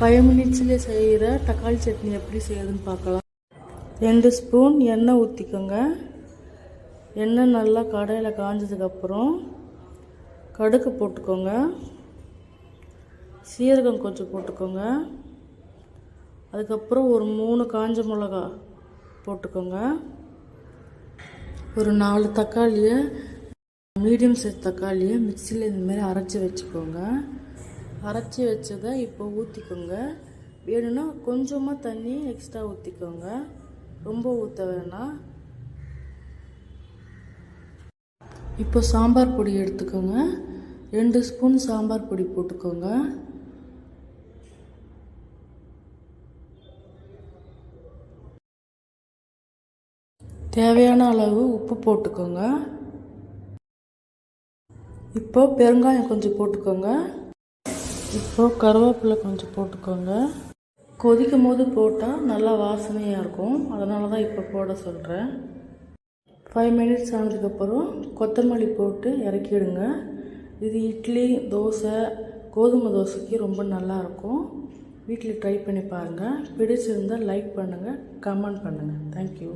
5 மினிட்ஸ்லேயே செய்கிற தக்காளி சட்னி எப்படி செய்யுதுன்னு பார்க்கலாம். 2 ஸ்பூன் எண்ணெய் ஊற்றிக்கோங்க. எண்ணெய் நல்லா கடாயில் காஞ்சதுக்கப்புறம் கடுகு போட்டுக்கோங்க. சீரகம் கொஞ்சம் போட்டுக்கோங்க. அதுக்கப்புறம் ஒரு 3 காஞ்ச மிளகா போட்டுக்கோங்க. ஒரு 4 தக்காளியை, மீடியம் சைஸ் தக்காளியை மிக்சியில் இந்தமாரி அரைச்சி வச்சுக்கோங்க. அரைச்சி வச்சதை இப்போ ஊற்றிக்கோங்க. வேணும்னா கொஞ்சமாக தண்ணி எக்ஸ்ட்ரா ஊற்றிக்கோங்க, ரொம்ப ஊற்ற வேணாம். இப்போ சாம்பார் பொடி எடுத்துக்கோங்க. 2 ஸ்பூன் சாம்பார் பொடி போட்டுக்கோங்க. தேவையான அளவு உப்பு போட்டுக்கோங்க. இப்போ பெருங்காயம் கொஞ்சம் போட்டுக்கோங்க. இப்போ கருவேப்பிலை கொஞ்சம் போட்டுக்கோங்க. கொதிக்கும் போது போட்டால் நல்லா வாசனையாக இருக்கும், அதனால தான் இப்போ போட சொல்கிறேன். 5 மினிட்ஸ் ஆனதுக்கப்புறம் கொத்தமல்லி போட்டு இறக்கிடுங்க. இது இட்லி, தோசை, கோதுமை தோசைக்கு ரொம்ப நல்லாயிருக்கும். வீட்டில் ட்ரை பண்ணி பாருங்கள். பிடிச்சிருந்தால் லைக் பண்ணுங்கள், கமெண்ட் பண்ணுங்கள். தேங்க்யூ.